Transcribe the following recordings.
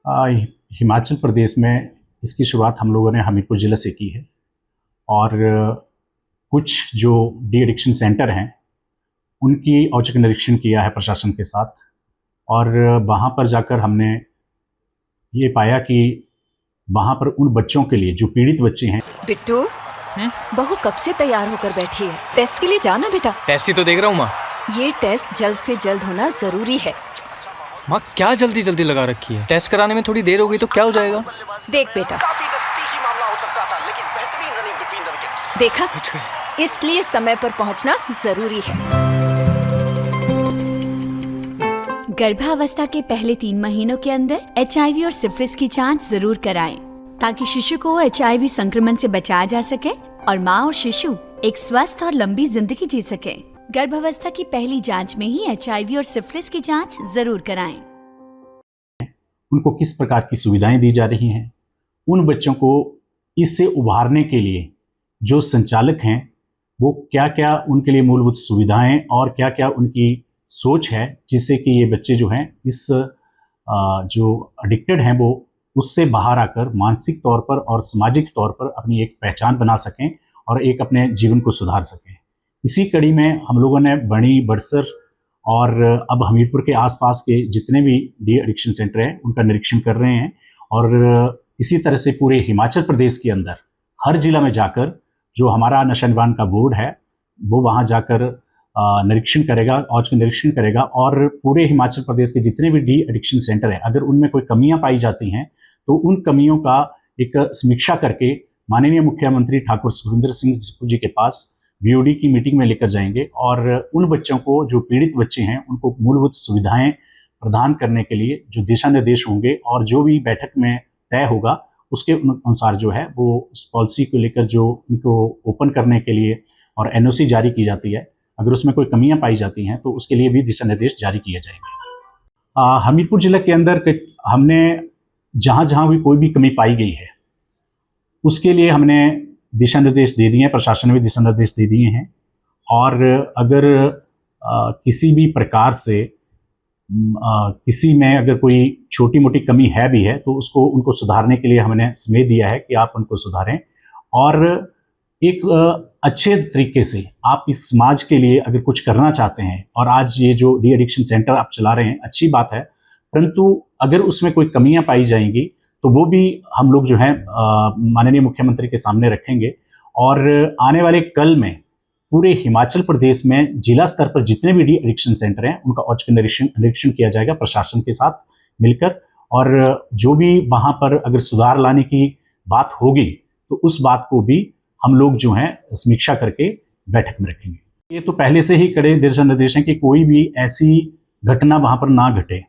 हिमाचल प्रदेश में इसकी शुरुआत हम लोगों ने हमीरपुर ज़िले से की है और कुछ जो डी एडिक्शन सेंटर हैं उनकी औचक निरीक्षण किया है प्रशासन के साथ और वहाँ पर जाकर हमने ये पाया कि वहाँ पर उन बच्चों के लिए जो पीड़ित बच्चे हैं। बिट्टू, बहू कब से तैयार होकर बैठी है? टेस्ट के लिए जाना बेटा। टेस्ट ही तो देख रहा हूँ माँ। ये टेस्ट जल्द से जल्द होना जरूरी है। माँ क्या जल्दी जल्दी लगा रखी है? टेस्ट कराने में थोड़ी देर हो गई तो क्या हो जाएगा? देख बेटा, काफी नजदीकी मामला हो सकता था, लेकिन बेहतरीन रनिंग बिटवीन द विकेट्स। देखा, इसलिए समय पर पहुंचना जरूरी है। गर्भावस्था के पहले 3 महीनों के अंदर HIV और सिफिलिस की जांच जरूर कराएं, ताकि शिशु को HIV संक्रमण से बचाया जा सके और माँ और शिशु एक स्वस्थ और लंबी जिंदगी जी सके। गर्भावस्था की पहली जांच में ही HIV और सिफिलिस की जांच जरूर कराएं। उनको किस प्रकार की सुविधाएं दी जा रही हैं, उन बच्चों को इससे उभारने के लिए जो संचालक हैं वो क्या क्या उनके लिए मूलभूत सुविधाएं और क्या क्या उनकी सोच है, जिससे कि ये बच्चे जो हैं इस जो एडिक्टेड हैं वो उससे बाहर आकर मानसिक तौर पर और सामाजिक तौर पर अपनी एक पहचान बना सकें और एक अपने जीवन को सुधार सकें। इसी कड़ी में हम लोगों ने बणी, बड़सर और अब हमीरपुर के आसपास के जितने भी डी एडिक्शन सेंटर हैं उनका निरीक्षण कर रहे हैं और इसी तरह से पूरे हिमाचल प्रदेश के अंदर हर जिला में जाकर जो हमारा नशा निवारण का बोर्ड है वो वहाँ जाकर निरीक्षण करेगा, औचक निरीक्षण करेगा और पूरे हिमाचल प्रदेश के जितने भी डी एडिक्शन सेंटर हैं अगर उनमें कोई कमियां पाई जाती हैं तो उन कमियों का एक समीक्षा करके माननीय मुख्यमंत्री ठाकुर सुखविंदर सिंह जी के पास BOD की मीटिंग में लेकर जाएंगे और उन बच्चों को जो पीड़ित बच्चे हैं उनको मूलभूत सुविधाएं प्रदान करने के लिए जो दिशा निर्देश होंगे और जो भी बैठक में तय होगा उसके अनुसार जो है वो उस पॉलिसी को लेकर जो उनको ओपन करने के लिए और NOC जारी की जाती है, अगर उसमें कोई कमियां पाई जाती हैं तो उसके लिए भी दिशा निर्देश जारी किए जाएंगे। हमीरपुर जिले के अंदर हमने जहां जहां भी कोई भी कमी पाई गई है उसके लिए हमने दिशा निर्देश दे दिए हैं, प्रशासन ने भी दिशा निर्देश दे दिए हैं और अगर किसी भी प्रकार से किसी में अगर कोई छोटी मोटी कमी है भी है तो उसको उनको सुधारने के लिए हमने समय दिया है कि आप उनको सुधारें और एक अच्छे तरीके से आप इस समाज के लिए अगर कुछ करना चाहते हैं और आज ये जो डी एडिक्शन सेंटर आप चला रहे हैं अच्छी बात है, परंतु अगर उसमें कोई कमियां पाई जाएंगी तो वो भी हम लोग जो है माननीय मुख्यमंत्री के सामने रखेंगे और आने वाले कल में पूरे हिमाचल प्रदेश में जिला स्तर पर जितने भी डी एडिक्शन सेंटर हैं उनका औचक निरीक्षण किया जाएगा प्रशासन के साथ मिलकर और जो भी वहाँ पर अगर सुधार लाने की बात होगी तो उस बात को भी हम लोग जो हैं समीक्षा करके बैठक में रखेंगे। ये तो पहले से ही कड़े दिशा निर्देश हैं कि कोई भी ऐसी घटना वहाँ पर ना घटे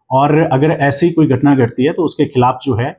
और अगर ऐसी कोई घटना घटती है तो उसके खिलाफ जो है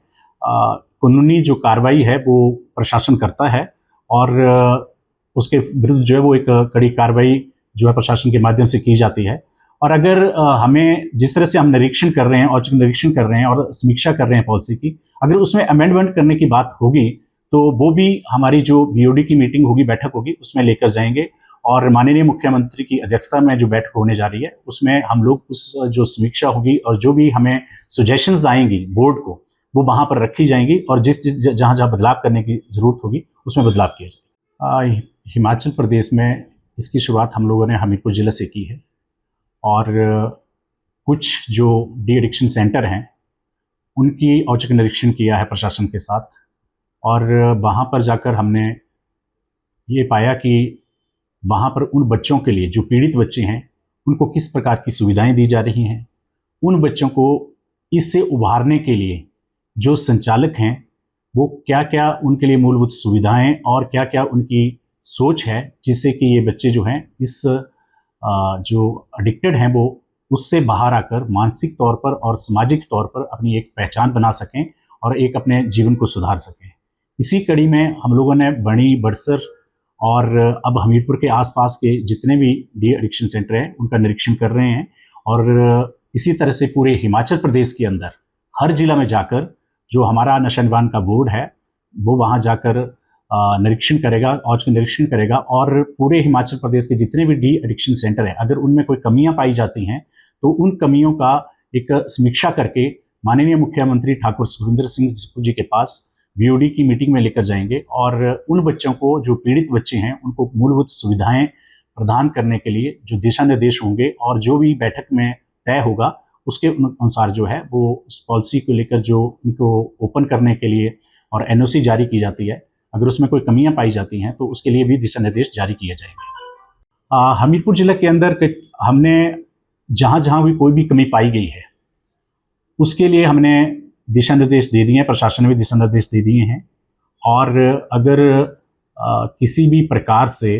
कानूनी जो कार्रवाई है वो प्रशासन करता है और उसके विरुद्ध जो है वो एक कड़ी कार्रवाई जो है प्रशासन के माध्यम से की जाती है। और अगर हमें जिस तरह से हम निरीक्षण कर रहे हैं, औचक निरीक्षण कर रहे हैं और समीक्षा कर रहे हैं पॉलिसी की, अगर उसमें अमेंडमेंट करने की बात होगी तो वो भी हमारी जो BOD की मीटिंग होगी, बैठक होगी, उसमें लेकर जाएंगे और माननीय मुख्यमंत्री की अध्यक्षता में जो बैठक होने जा रही है उसमें हम लोग उस जो समीक्षा होगी और जो भी हमें सजेशंस आएंगी बोर्ड को वो वहाँ पर रखी जाएंगी और जहाँ जहाँ बदलाव करने की ज़रूरत होगी उसमें बदलाव किया जाएगा। हिमाचल प्रदेश में इसकी शुरुआत हम लोगों ने हमीरपुर ज़िले से की है और कुछ जो डी एडिक्शन सेंटर हैं उनकी औचक निरीक्षण किया है प्रशासन के साथ और वहाँ पर जाकर हमने ये पाया कि वहाँ पर उन बच्चों के लिए जो पीड़ित बच्चे हैं उनको किस प्रकार की सुविधाएं दी जा रही हैं, उन बच्चों को इससे उभारने के लिए जो संचालक हैं वो क्या क्या उनके लिए मूलभूत सुविधाएं और क्या क्या उनकी सोच है, जिससे कि ये बच्चे जो हैं इस जो एडिक्टेड हैं वो उससे बाहर आकर मानसिक तौर पर और सामाजिक तौर पर अपनी एक पहचान बना सकें और एक अपने जीवन को सुधार सकें। इसी कड़ी में हम लोगों ने बणी, बड़सर और अब हमीरपुर के आसपास के जितने भी डी एडिक्शन सेंटर हैं उनका निरीक्षण कर रहे हैं और इसी तरह से पूरे हिमाचल प्रदेश के अंदर हर जिला में जाकर जो हमारा नशा निवारण का बोर्ड है वो वहाँ जाकर निरीक्षण करेगा, औचक निरीक्षण करेगा और पूरे हिमाचल प्रदेश के जितने भी डी एडिक्शन सेंटर हैं अगर उनमें कोई कमियां पाई जाती हैं तो उन कमियों का एक समीक्षा करके माननीय मुख्यमंत्री ठाकुर सुखविंदर सिंह सुक्खू जी के पास बीओडी की मीटिंग में लेकर जाएंगे और उन बच्चों को, जो पीड़ित बच्चे हैं, उनको मूलभूत सुविधाएं प्रदान करने के लिए जो दिशा निर्देश होंगे और जो भी बैठक में तय होगा उसके अनुसार जो है वो उस पॉलिसी को लेकर जो उनको ओपन करने के लिए और एनओसी जारी की जाती है, अगर उसमें कोई कमियां पाई जाती हैं तो उसके लिए भी दिशा निर्देश जारी किए जाएंगे। हमीरपुर जिला के अंदर हमने जहाँ जहाँ भी कोई भी कमी पाई गई है उसके लिए हमने दिशा निर्देश दे दिए हैं, प्रशासन ने भी दिशा निर्देश दे दिए हैं। और अगर किसी भी प्रकार से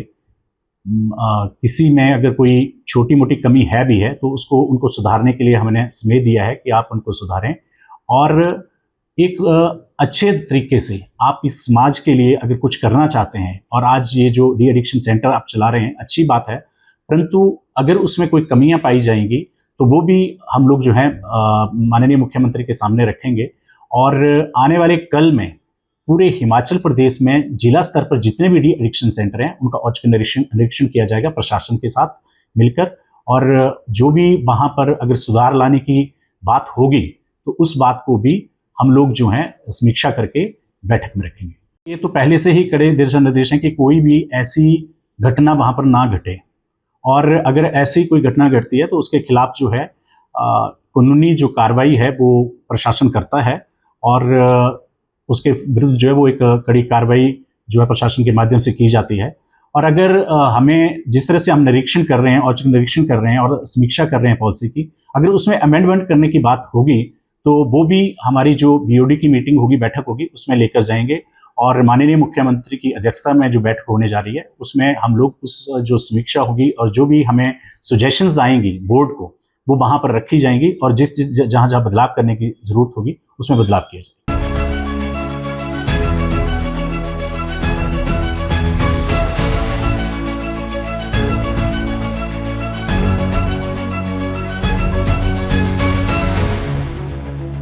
किसी में अगर कोई छोटी मोटी कमी है भी है तो उसको उनको सुधारने के लिए हमने समय दिया है कि आप उनको सुधारें और एक अच्छे तरीके से आप इस समाज के लिए अगर कुछ करना चाहते हैं। और आज ये जो डी एडिक्शन सेंटर आप चला रहे हैं अच्छी बात है, परंतु अगर उसमें कोई कमियां पाई जाएंगी तो वो भी हम लोग जो है माननीय मुख्यमंत्री के सामने रखेंगे। और आने वाले कल में पूरे हिमाचल प्रदेश में जिला स्तर पर जितने भी डी एडिक्शन सेंटर हैं उनका औचक निरीक्षण किया जाएगा प्रशासन के साथ मिलकर। और जो भी वहाँ पर अगर सुधार लाने की बात होगी तो उस बात को भी हम लोग जो हैं समीक्षा करके बैठक में रखेंगे। ये तो पहले से ही कड़े दिशा निर्देश हैं कि कोई भी ऐसी घटना वहाँ पर ना घटे, और अगर ऐसी कोई घटना घटती है तो उसके खिलाफ जो है कानूनी जो कार्रवाई है वो प्रशासन करता है और उसके विरुद्ध जो है वो एक कड़ी कार्रवाई जो है प्रशासन के माध्यम से की जाती है। और अगर हमें जिस तरह से हम निरीक्षण कर रहे हैं, औचक निरीक्षण कर रहे हैं और समीक्षा कर रहे हैं पॉलिसी की, अगर उसमें अमेंडमेंट करने की बात होगी तो वो भी हमारी जो बीओडी की मीटिंग होगी, बैठक होगी, उसमें लेकर जाएंगे। और माननीय मुख्यमंत्री की अध्यक्षता में जो बैठक होने जा रही है उसमें हम लोग उस जो समीक्षा होगी और जो भी हमें सजेशंस आएंगी बोर्ड को, वो वहाँ पर रखी जाएंगी और जहाँ जहाँ बदलाव करने की ज़रूरत होगी उसमें बदलाव किया जाएगा।